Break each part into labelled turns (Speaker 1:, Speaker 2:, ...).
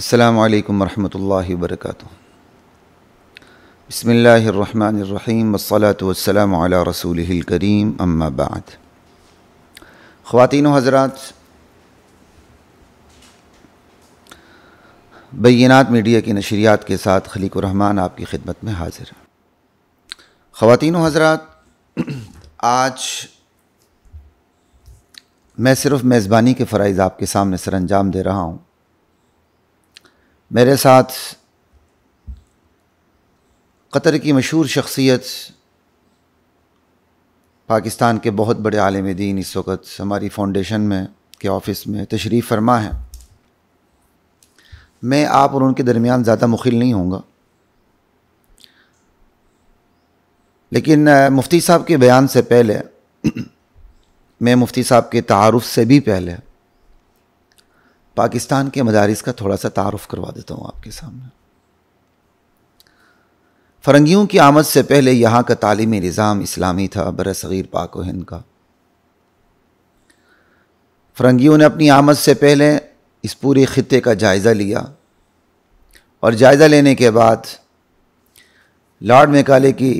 Speaker 1: السلام علیکم ورحمۃ اللہ وبرکاتہ۔ بسم اللہ الرحمن الرحیم والصلاة والسلام علی رسولہ الکریم، اما بعد۔ خواتین و حضرات، بینات میڈیا کی نشریات کے ساتھ خلیق الرحمن آپ کی خدمت میں حاضر ہے۔ خواتین و حضرات، آج میں صرف میزبانی کے فرائض آپ کے سامنے سر انجام دے رہا ہوں۔ میرے ساتھ قطر کی مشہور شخصیت، پاکستان کے بہت بڑے عالم دین اس وقت ہماری فاؤنڈیشن میں کے آفس میں تشریف فرما ہیں۔ میں آپ اور ان کے درمیان زیادہ مخل نہیں ہوں گا، لیکن مفتی صاحب کے بیان سے پہلے میں مفتی صاحب کے تعارف سے بھی پہلے پاکستان کے مدارس کا تھوڑا سا تعارف کروا دیتا ہوں آپ کے سامنے۔ فرنگیوں کی آمد سے پہلے یہاں کا تعلیمی نظام اسلامی تھا، برصغیر پاک و ہند کا۔ فرنگیوں نے اپنی آمد سے پہلے اس پورے خطے کا جائزہ لیا، اور جائزہ لینے کے بعد لارڈ میکالے کی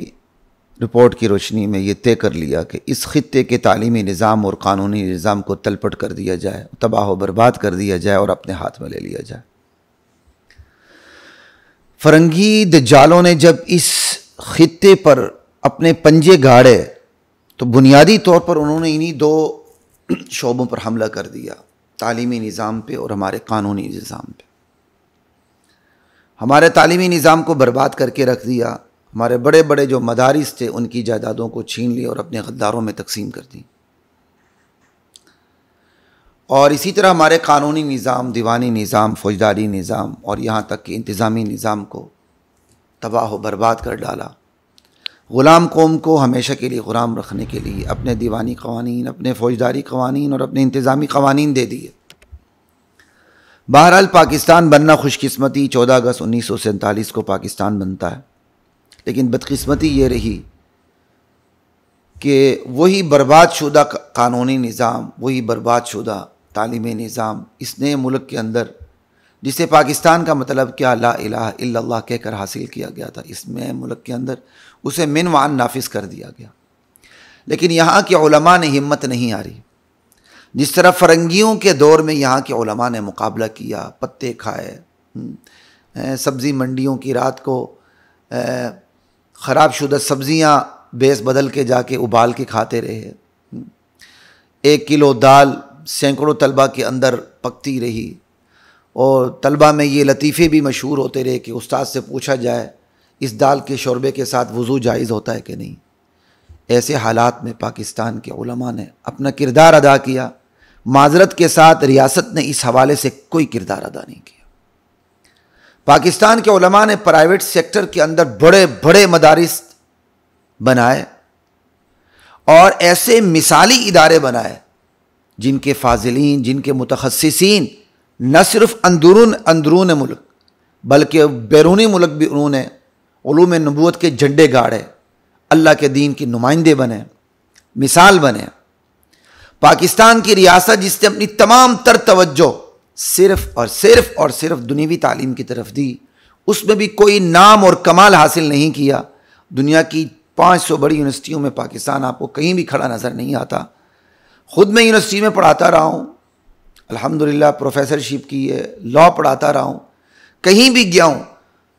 Speaker 1: رپورٹ کی روشنی میں یہ طے کر لیا کہ اس خطے کے تعلیمی نظام اور قانونی نظام کو تلپٹ کر دیا جائے، تباہ و برباد کر دیا جائے اور اپنے ہاتھ میں لے لیا جائے۔ فرنگی دجالوں نے جب اس خطے پر اپنے پنجے گاڑے تو بنیادی طور پر انہوں نے انہی دو شعبوں پر حملہ کر دیا، تعلیمی نظام پہ اور ہمارے قانونی نظام پہ۔ ہمارے تعلیمی نظام کو برباد کر کے رکھ دیا، ہمارے بڑے بڑے جو مدارس تھے ان کی جائیدادوں کو چھین لی اور اپنے غداروں میں تقسیم کر دی، اور اسی طرح ہمارے قانونی نظام، دیوانی نظام، فوجداری نظام اور یہاں تک کہ انتظامی نظام کو تباہ و برباد کر ڈالا۔ غلام قوم کو ہمیشہ کے لیے غلام رکھنے کے لیے اپنے دیوانی قوانین، اپنے فوجداری قوانین اور اپنے انتظامی قوانین دے دیے۔ بہرحال پاکستان بننا خوش قسمتی، 14 اگست 1947 کو پاکستان بنتا ہے، لیکن بدقسمتی یہ رہی کہ وہی برباد شدہ قانونی نظام، وہی برباد شدہ تعلیمی نظام اس نئے ملک کے اندر، جسے پاکستان کا مطلب کیا لا الہ الا اللہ کہہ کر حاصل کیا گیا تھا، اس نئے ملک کے اندر اسے من وعن نافذ کر دیا گیا۔ لیکن یہاں کے علماء نے ہمت نہیں ہاری۔ جس طرح فرنگیوں کے دور میں یہاں کے علماء نے مقابلہ کیا، پتے کھائے، سبزی منڈیوں کی رات کو خراب شدہ سبزیاں بیس بدل کے جا کے ابال کے کھاتے رہے، 1 کلو دال سینکڑوں طلبہ کے اندر پکتی رہی، اور طلبہ میں یہ لطیفے بھی مشہور ہوتے رہے کہ استاد سے پوچھا جائے اس دال کے شوربے کے ساتھ وضو جائز ہوتا ہے کہ نہیں۔ ایسے حالات میں پاکستان کے علماء نے اپنا کردار ادا کیا۔ معذرت کے ساتھ ریاست نے اس حوالے سے کوئی کردار ادا نہیں کیا۔ پاکستان کے علماء نے پرائیویٹ سیکٹر کے اندر بڑے بڑے مدارس بنائے اور ایسے مثالی ادارے بنائے جن کے فاضلین، جن کے متخصصین نہ صرف اندرون ملک بلکہ بیرونی ملک بھی انہوں نے علوم نبوت کے جھنڈے گاڑے، اللہ کے دین کے نمائندے بنے، مثال بنے۔ پاکستان کی ریاست جس نے اپنی تمام تر توجہ صرف اور صرف دنیوی تعلیم کی طرف دی، اس میں بھی کوئی نام اور کمال حاصل نہیں کیا۔ دنیا کی 500 بڑی یونیورسٹیوں میں پاکستان آپ کو کہیں بھی کھڑا نظر نہیں آتا۔ خود میں یونیورسٹی میں پڑھاتا رہا ہوں، الحمدللہ پروفیسرشپ کی ہے، لاء پڑھاتا رہا ہوں، کہیں بھی گیا ہوں،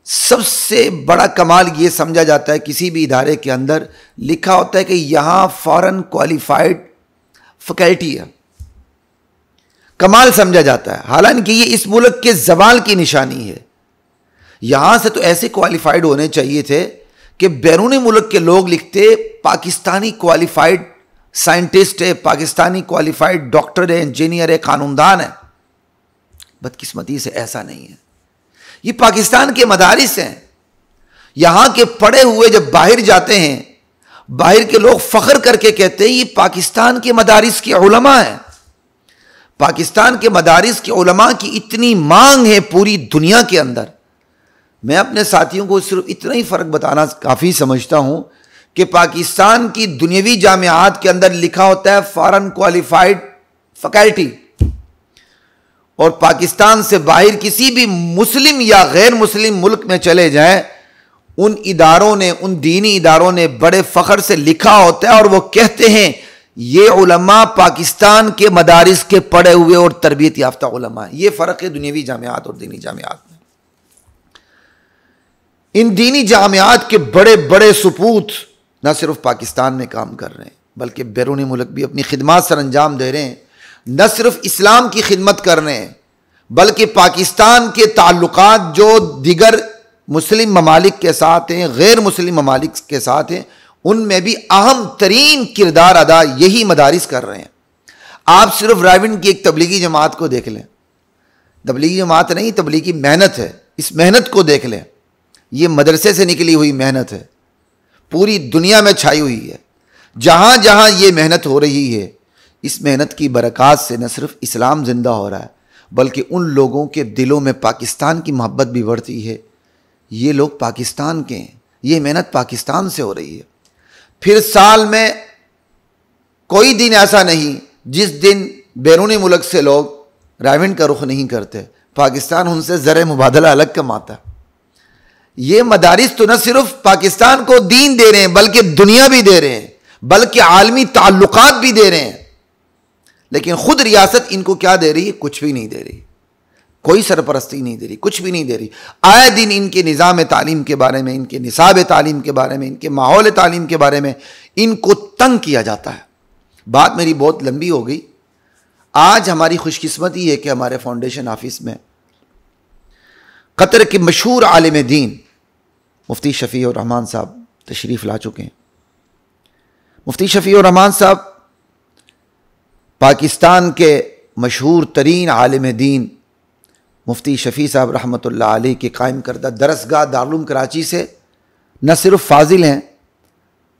Speaker 1: سب سے بڑا کمال یہ سمجھا جاتا ہے کسی بھی ادارے کے اندر لکھا ہوتا ہے کہ یہاں فارن کوالیفائڈ فیکلٹی ہے، کمال سمجھا جاتا ہے، حالانکہ یہ اس ملک کے زوال کی نشانی ہے۔ یہاں سے تو ایسے کوالیفائڈ ہونے چاہیے تھے کہ بیرونی ملک کے لوگ لکھتے پاکستانی کوالیفائڈ سائنٹسٹ ہے، پاکستانی کوالیفائڈ ڈاکٹر ہے، انجینئر ہے، قانوندان ہے۔ بدقسمتی سے ایسا نہیں ہے۔ یہ پاکستان کے مدارس ہیں، یہاں کے پڑھے ہوئے جب باہر جاتے ہیں، باہر کے لوگ فخر کر کے کہتے ہیں یہ پاکستان کے مدارس کے علماء ہیں۔ پاکستان کے مدارس کے علماء کی اتنی مانگ ہے پوری دنیا کے اندر۔ میں اپنے ساتھیوں کو صرف اتنا ہی فرق بتانا کافی سمجھتا ہوں کہ پاکستان کی دنیاوی جامعات کے اندر لکھا ہوتا ہے فارن کوالیفائڈ فیکلٹی، اور پاکستان سے باہر کسی بھی مسلم یا غیر مسلم ملک میں چلے جائیں، ان اداروں نے، ان دینی اداروں نے بڑے فخر سے لکھا ہوتا ہے اور وہ کہتے ہیں یہ علماء پاکستان کے مدارس کے پڑھے ہوئے اور تربیت یافتہ علماء ہیں۔ یہ فرق ہے دنیاوی جامعات اور دینی جامعات میں۔ ان دینی جامعات کے بڑے بڑے سپوت نہ صرف پاکستان میں کام کر رہے ہیں بلکہ بیرون ملک بھی اپنی خدمات سر انجام دے رہے ہیں، نہ صرف اسلام کی خدمت کر رہے ہیں بلکہ پاکستان کے تعلقات جو دیگر مسلم ممالک کے ساتھ ہیں، غیر مسلم ممالک کے ساتھ ہیں، ان میں بھی اہم ترین کردار ادا یہی مدارس کر رہے ہیں۔ آپ صرف راولپنڈی کی ایک تبلیغی جماعت کو دیکھ لیں، تبلیغی جماعت نہیں، تبلیغی محنت ہے، اس محنت کو دیکھ لیں، یہ مدرسے سے نکلی ہوئی محنت ہے، پوری دنیا میں چھائی ہوئی ہے۔ جہاں جہاں یہ محنت ہو رہی ہے، اس محنت کی برکات سے نہ صرف اسلام زندہ ہو رہا ہے بلکہ ان لوگوں کے دلوں میں پاکستان کی محبت بھی بڑھتی ہے۔ یہ لوگ پاکستان کے ہیں، یہ محنت پاکستان سے ہو رہی ہے۔ پھر سال میں کوئی دن ایسا نہیں جس دن بیرونی ملک سے لوگ راولپنڈی کا رخ نہیں کرتے، پاکستان ان سے زر مبادلہ الگ کماتا ہے۔ یہ مدارس تو نہ صرف پاکستان کو دین دے رہے ہیں بلکہ دنیا بھی دے رہے ہیں، بلکہ عالمی تعلقات بھی دے رہے ہیں، لیکن خود ریاست ان کو کیا دے رہی ہے؟ کچھ بھی نہیں دے رہی، کوئی سرپرستی نہیں دے رہی، کچھ بھی نہیں دے رہی۔ آئے دن ان کے نظام تعلیم کے بارے میں، ان کے نصاب تعلیم کے بارے میں، ان کے ماحول تعلیم کے بارے میں ان کو تنگ کیا جاتا ہے۔ بات میری بہت لمبی ہو گئی۔ آج ہماری خوش قسمتی ہے کہ ہمارے فاؤنڈیشن آفس میں قطر کے مشہور عالم دین مفتی شفیع الرحمان صاحب تشریف لا چکے ہیں۔ مفتی شفیع الرحمان صاحب پاکستان کے مشہور ترین عالم دین مفتی شفیع صاحب رحمۃ اللہ علیہ کے قائم کردہ درسگاہ دارالعلوم کراچی سے نہ صرف فاضل ہیں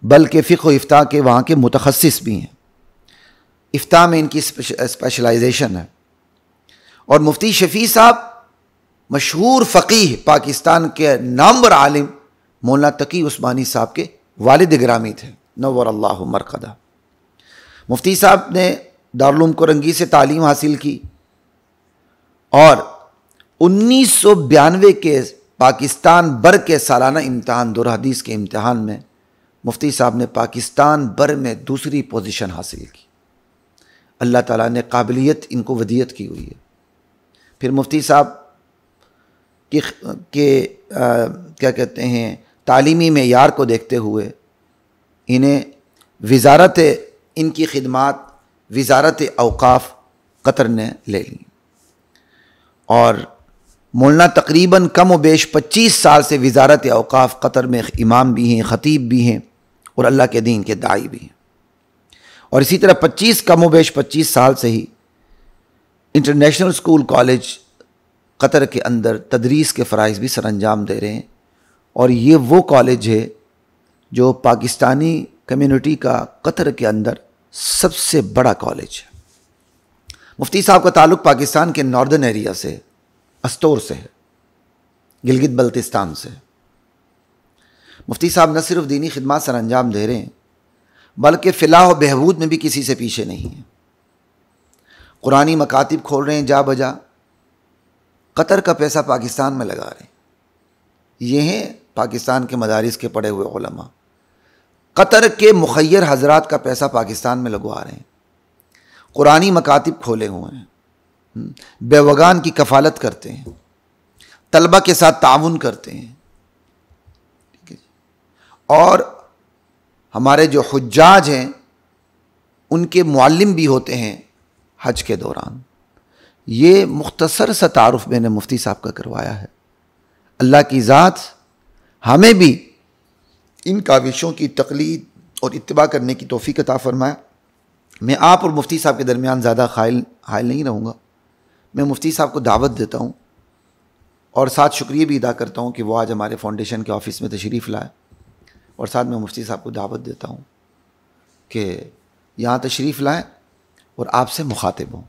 Speaker 1: بلکہ فقہ و افتاء کے وہاں کے متخصص بھی ہیں۔ افتاء میں ان کی اسپیشلائزیشن ہے، اور مفتی شفیع صاحب مشہور فقیہ پاکستان کے نامور عالم مولانا تقی عثمانی صاحب کے والد گرامی تھے، نور اللہ مرقدہ۔ مفتی صاحب نے دارالعلوم کرنگی سے تعلیم حاصل کی اور 1992 کے پاکستان بر کے سالانہ امتحان دور حدیث کے امتحان میں مفتی صاحب نے پاکستان بر میں دوسری پوزیشن حاصل کی۔ اللہ تعالیٰ نے قابلیت ان کو ودیت کی ہوئی ہے۔ پھر مفتی صاحب کیا کہتے ہیں تعلیمی معیار کو دیکھتے ہوئے انہیں وزارت ان کی خدمات وزارت اوقاف قطر نے لے لی، اور مولانا تقریباً کم و بیش 25 سال سے وزارت اوقاف قطر میں امام بھی ہیں، خطیب بھی ہیں اور اللہ کے دین کے داعی بھی ہیں، اور اسی طرح کم و بیش 25 سال سے ہی انٹرنیشنل اسکول کالج قطر کے اندر تدریس کے فرائض بھی سر انجام دے رہے ہیں، اور یہ وہ کالج ہے جو پاکستانی کمیونٹی کا قطر کے اندر سب سے بڑا کالج ہے۔ مفتی صاحب کا تعلق پاکستان کے ناردرن ایریا سے، استور سے ہے، گلگت بلتستان سے۔ مفتی صاحب نہ صرف دینی خدمات سر انجام دے رہے ہیں بلکہ فلاح و بہبود میں بھی کسی سے پیچھے نہیں ہیں۔ قرآنی مکاتب کھول رہے ہیں جا بجا، قطر کا پیسہ پاکستان میں لگا رہے ہیں۔ یہ ہیں پاکستان کے مدارس کے پڑھے ہوئے علماء، قطر کے مخیر حضرات کا پیسہ پاکستان میں لگوا رہے ہیں، قرآنی مکاتب کھولے ہوئے ہیں، بیوگان کی کفالت کرتے ہیں، طلبہ کے ساتھ تعاون کرتے ہیں، اور ہمارے جو حجاج ہیں ان کے معلم بھی ہوتے ہیں حج کے دوران۔ یہ مختصر سا تعارف میں نے مفتی صاحب کا کروایا ہے۔ اللہ کی ذات ہمیں بھی ان کاوشوں کی تقلید اور اتباع کرنے کی توفیق عطا فرمائے۔ میں آپ اور مفتی صاحب کے درمیان زیادہ حائل نہیں رہوں گا، میں مفتی صاحب کو دعوت دیتا ہوں اور ساتھ شکریہ بھی ادا کرتا ہوں کہ وہ آج ہمارے فاؤنڈیشن کے آفس میں تشریف لائے، اور ساتھ میں مفتی صاحب کو دعوت دیتا ہوں کہ یہاں تشریف لائیں اور آپ سے مخاطب ہوں۔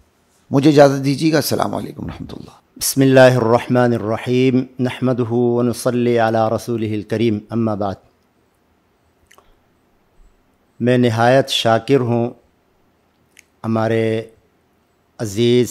Speaker 1: مجھے اجازت دیجیے گا۔ السلام علیکم ورحمۃ اللہ۔
Speaker 2: بسم اللہ الرحمن الرحیم، نحمدہ ونصلی علی رسولہ الکریم، اما بعد۔ میں نہایت شاکر ہوں ہمارے عزیز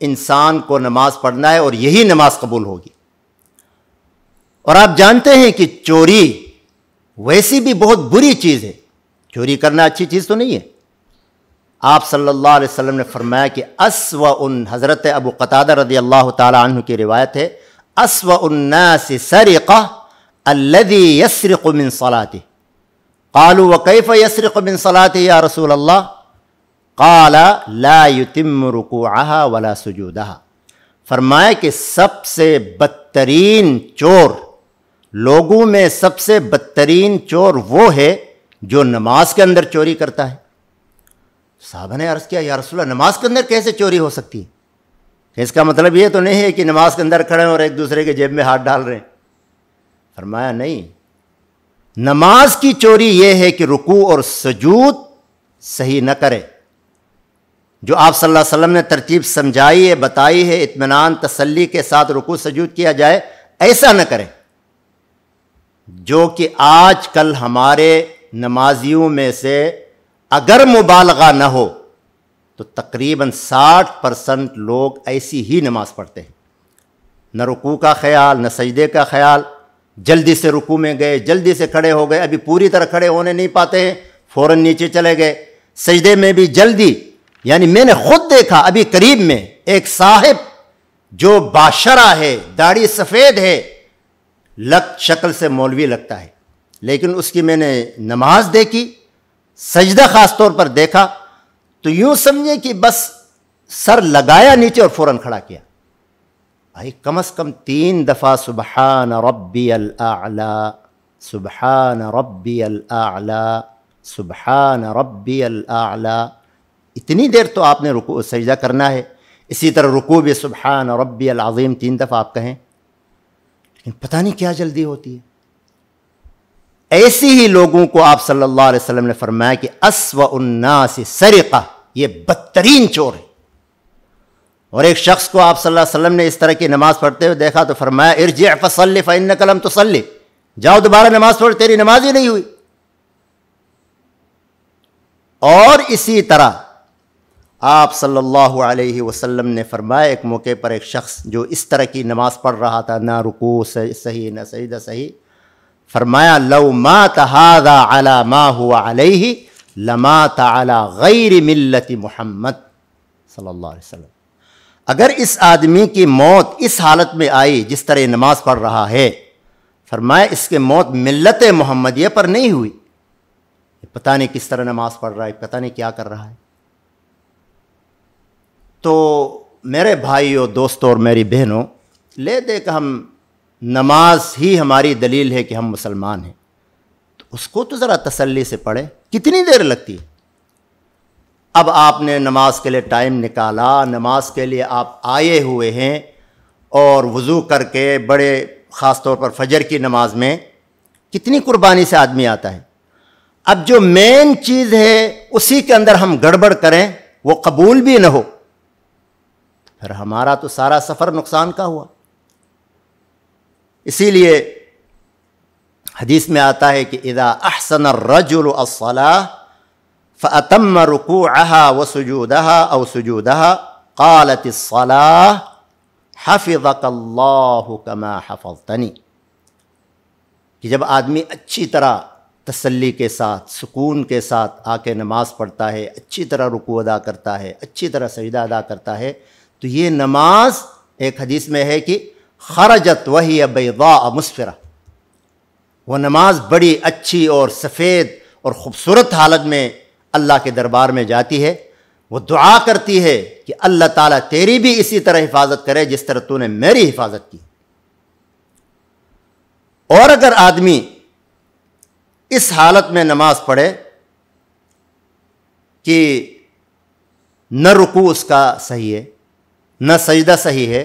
Speaker 2: انسان کو نماز پڑھنا ہے اور یہی نماز قبول ہوگی۔ اور آپ جانتے ہیں کہ چوری ویسی بھی بہت بری چیز ہے، چوری کرنا اچھی چیز تو نہیں ہے۔ آپ صلی اللہ علیہ وسلم نے فرمایا کہ اسوأ، حضرت ابو قتادہ رضی اللہ تعالی عنہ کی روایت ہے، اسوأ الناس سرقہ الذی یسرق من صلاته، قالوا وکیف یسرق من صلاته یا رسول اللہ، قال لا يتم رکوعها ولا سجودها، فرمایا کہ سب سے بدترین چور، لوگوں میں سب سے بدترین چور وہ ہے جو نماز کے اندر چوری کرتا ہے۔ صحابہ نے عرض کیا یا رسول اللہ نماز کے اندر کیسے چوری ہو سکتی ہے؟ اس کا مطلب یہ تو نہیں ہے کہ نماز کے اندر کھڑے ہیں اور ایک دوسرے کے جیب میں ہاتھ ڈال رہے ہیں۔ فرمایا نہیں، نماز کی چوری یہ ہے کہ رکوع اور سجود صحیح نہ کرے، جو آپ صلی اللہ علیہ وسلم نے ترتیب سمجھائی ہے، بتائی ہے، اطمینان تسلی کے ساتھ رکوع سجود کیا جائے، ایسا نہ کریں۔ جو کہ آج کل ہمارے نمازیوں میں سے اگر مبالغہ نہ ہو تو تقریباً 60% لوگ ایسی ہی نماز پڑھتے ہیں، نہ رکوع کا خیال نہ سجدے کا خیال، جلدی سے رکوع میں گئے، جلدی سے کھڑے ہو گئے، ابھی پوری طرح کھڑے ہونے نہیں پاتے ہیں، فوراً نیچے چلے گئے، سجدے میں بھی جلدی۔ یعنی میں نے خود دیکھا ابھی قریب میں ایک صاحب جو باشرہ ہے، داڑھی سفید ہے، شکل سے مولوی لگتا ہے، لیکن اس کی میں نے نماز دیکھی، سجدہ خاص طور پر دیکھا تو یوں سمجھے کہ بس سر لگایا نیچے اور فوراً کھڑا کیا۔ بھائی کم از کم 3 دفعہ سبحان ربی الاعلی، سبحان ربی الاعلی، سبحان ربی الاعلی، اتنی دیر تو آپ نے رکوع سجدہ کرنا ہے۔ اسی طرح رکوع بھی سبحان ربی العظیم 3 دفعہ آپ کہیں، لیکن پتہ نہیں کیا جلدی ہوتی ہے۔ ایسی ہی لوگوں کو آپ صلی اللہ علیہ وسلم نے فرمایا کہ اسوأ الناس سرقہ، یہ بدترین چور ہے۔ اور ایک شخص کو آپ صلی اللہ علیہ وسلم نے اس طرح کی نماز پڑھتے ہوئے دیکھا تو فرمایا ارجع فصلی فإنک لم تصلی، جاؤ دوبارہ نماز پڑھ، تیری نماز ہی نہیں ہوئی۔ اور اسی طرح آپ صلی اللہ علیہ وسلم نے فرمایا ایک موقع پر ایک شخص جو اس طرح کی نماز پڑھ رہا تھا، نہ رکوع صحیح نہ سجدہ صحیح، فرمایا لو مات هذا على ما هو علیہ لمات على غیر ملت محمد صلی اللہ علیہ وسلم۔ اگر اس آدمی کی موت اس حالت میں آئی جس طرح یہ نماز پڑھ رہا ہے، فرمایا اس کے موت ملت محمدیہ پر نہیں ہوئی، پتہ نہیں کس طرح نماز پڑھ رہا ہے، پتہ نہیں کیا کر رہا ہے۔ تو میرے بھائیوں، دوستوں اور میری بہنوں، لے دے کہ ہم نماز ہی ہماری دلیل ہے کہ ہم مسلمان ہیں، تو اس کو تو ذرا تسلی سے پڑھیں، کتنی دیر لگتی ہے؟ اب آپ نے نماز کے لیے ٹائم نکالا، نماز کے لیے آپ آئے ہوئے ہیں، اور وضو کر کے بڑے خاص طور پر فجر کی نماز میں کتنی قربانی سے آدمی آتا ہے۔ اب جو مین چیز ہے اسی کے اندر ہم گڑبڑ کریں، وہ قبول بھی نہ ہو، پھر ہمارا تو سارا سفر نقصان کا ہوا۔ اسی لیے حدیث میں آتا ہے کہ اذا احسن الرجل الصلاۃ فاتم رکوعها وسجودها او سجودها قالت الصلاۃ حفظك الله كما حفظتنی، کہ جب آدمی اچھی طرح تسلی کے ساتھ، سکون کے ساتھ آ کے نماز پڑھتا ہے، اچھی طرح رکوع ادا کرتا ہے، اچھی طرح سجدہ ادا کرتا ہے، تو یہ نماز ایک حدیث میں ہے کہ خرجت وہی بیضاء مسفرہ، وہ نماز بڑی اچھی اور سفید اور خوبصورت حالت میں اللہ کے دربار میں جاتی ہے۔ وہ دعا کرتی ہے کہ اللہ تعالیٰ تیری بھی اسی طرح حفاظت کرے جس طرح تو نے میری حفاظت کی۔ اور اگر آدمی اس حالت میں نماز پڑھے کہ نہ رکوع اس کا صحیح ہے نہ سجدہ صحیح ہے،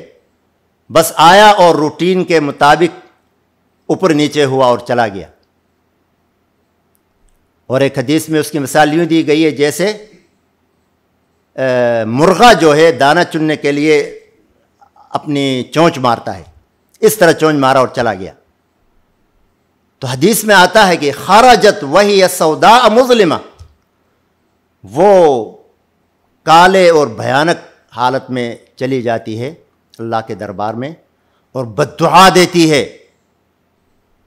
Speaker 2: بس آیا اور روٹین کے مطابق اوپر نیچے ہوا اور چلا گیا، اور ایک حدیث میں اس کی مثال یوں دی گئی ہے جیسے مرغا جو ہے دانہ چننے کے لیے اپنی چونچ مارتا ہے، اس طرح چونچ مارا اور چلا گیا۔ تو حدیث میں آتا ہے کہ خرجت وہی سوداء مظلمہ، وہ کالے اور بھیانک حالت میں چلی جاتی ہے اللہ کے دربار میں اور بددعا دیتی ہے،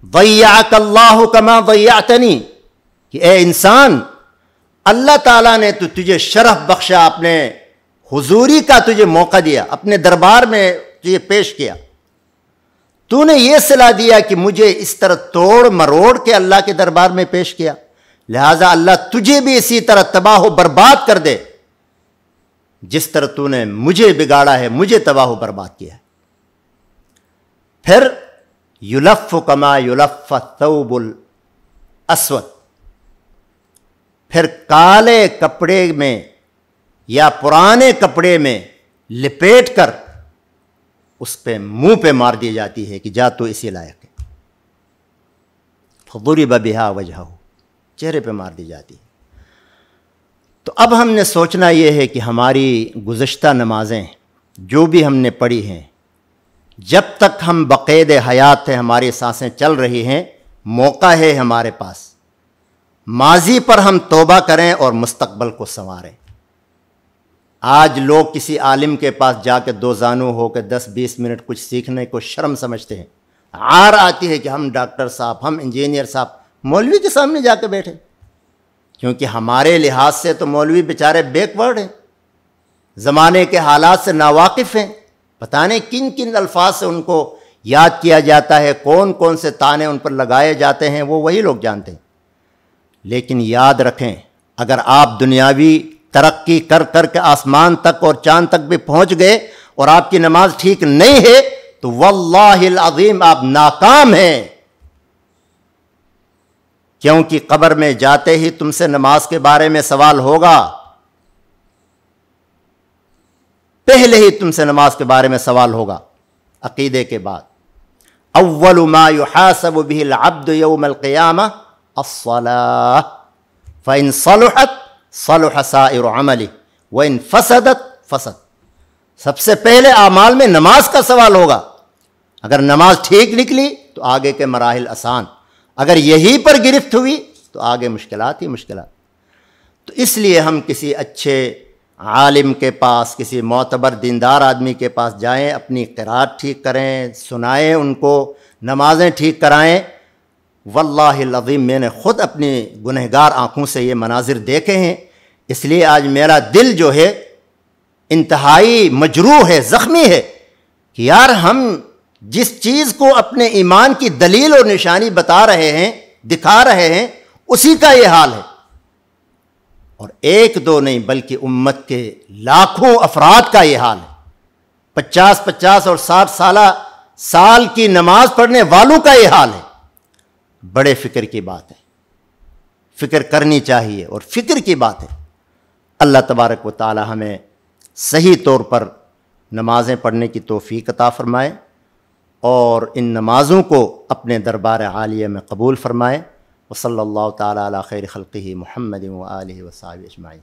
Speaker 2: ضیعک اللہ کما ضیعتنی، کہ اے انسان، اللہ تعالیٰ نے تو تجھے شرف بخشا، اپنے حضوری کا تجھے موقع دیا، اپنے دربار میں تجھے پیش کیا، تو نے یہ صلاح دیا کہ مجھے اس طرح توڑ مروڑ کے اللہ کے دربار میں پیش کیا، لہٰذا اللہ تجھے بھی اسی طرح تباہ و برباد کر دے جس طرح تو نے مجھے بگاڑا ہے، مجھے تباہ و برباد کیا ہے۔ پھر یلف کما یلف الثوب الاسود، پھر کالے کپڑے میں یا پرانے کپڑے میں لپیٹ کر اس پہ منہ پہ مار دی جاتی ہے کہ جا تو اسی لائق ہے، فضرب بہا وجہہ، چہرے پہ مار دی جاتی ہے۔ تو اب ہم نے سوچنا یہ ہے کہ ہماری گزشتہ نمازیں جو بھی ہم نے پڑھی ہیں، جب تک ہم بقید حیات ہیں، ہماری سانسیں چل رہی ہیں، موقع ہے ہمارے پاس، ماضی پر ہم توبہ کریں اور مستقبل کو سنواریں۔ آج لوگ کسی عالم کے پاس جا کے دو زانو ہو کے 10-20 منٹ کچھ سیکھنے کو شرم سمجھتے ہیں، عار آتی ہے کہ ہم ڈاکٹر صاحب، ہم انجینئر صاحب مولوی کے سامنے جا کے بیٹھے، کیونکہ ہمارے لحاظ سے تو مولوی بیچارے بیک ورڈ ہیں، زمانے کے حالات سے ناواقف ہیں، پتہ نہیں کن کن الفاظ سے ان کو یاد کیا جاتا ہے، کون کون سے تانے ان پر لگائے جاتے ہیں، وہ وہی لوگ جانتے ہیں۔ لیکن یاد رکھیں، اگر آپ دنیاوی ترقی کر کر کے آسمان تک اور چاند تک بھی پہنچ گئے اور آپ کی نماز ٹھیک نہیں ہے تو واللہ العظیم آپ ناکام ہیں، کیونکہ قبر میں جاتے ہی تم سے نماز کے بارے میں سوال ہوگا، پہلے ہی تم سے نماز کے بارے میں سوال ہوگا عقیدے کے بعد۔ اول ما يحاسب به العبد يوم القیامہ الصلاۃ فإن صلحت صلح سائر عمله وإن فسدت فسد، سب سے پہلے اعمال میں نماز کا سوال ہوگا، اگر نماز ٹھیک نکلی تو آگے کے مراحل آسان، اگر یہی پر گرفت ہوئی تو آگے مشکلات ہی مشکلات۔ تو اس لیے ہم کسی اچھے عالم کے پاس، کسی معتبر دیندار آدمی کے پاس جائیں، اپنی قرات ٹھیک کریں، سنائیں ان کو، نمازیں ٹھیک کرائیں۔ واللہ العظیم میں نے خود اپنی گنہگار آنکھوں سے یہ مناظر دیکھے ہیں، اس لیے آج میرا دل جو ہے انتہائی مجروح ہے، زخمی ہے کہ یار ہم جس چیز کو اپنے ایمان کی دلیل اور نشانی بتا رہے ہیں، دکھا رہے ہیں، اسی کا یہ حال ہے۔ اور ایک دو نہیں بلکہ امت کے لاکھوں افراد کا یہ حال ہے، 50 اور 60 سال کی نماز پڑھنے والوں کا یہ حال ہے۔ بڑے فکر کی بات ہے، فکر کرنی چاہیے اور فکر کی بات ہے۔ اللہ تبارک و تعالی ہمیں صحیح طور پر نمازیں پڑھنے کی توفیق عطا فرمائے اور ان نمازوں کو اپنے دربار عالیہ میں قبول فرمائے۔ وصلی اللہ تعالی علی خیر خلقہ محمد و آلہ و صحبہ اجمعین۔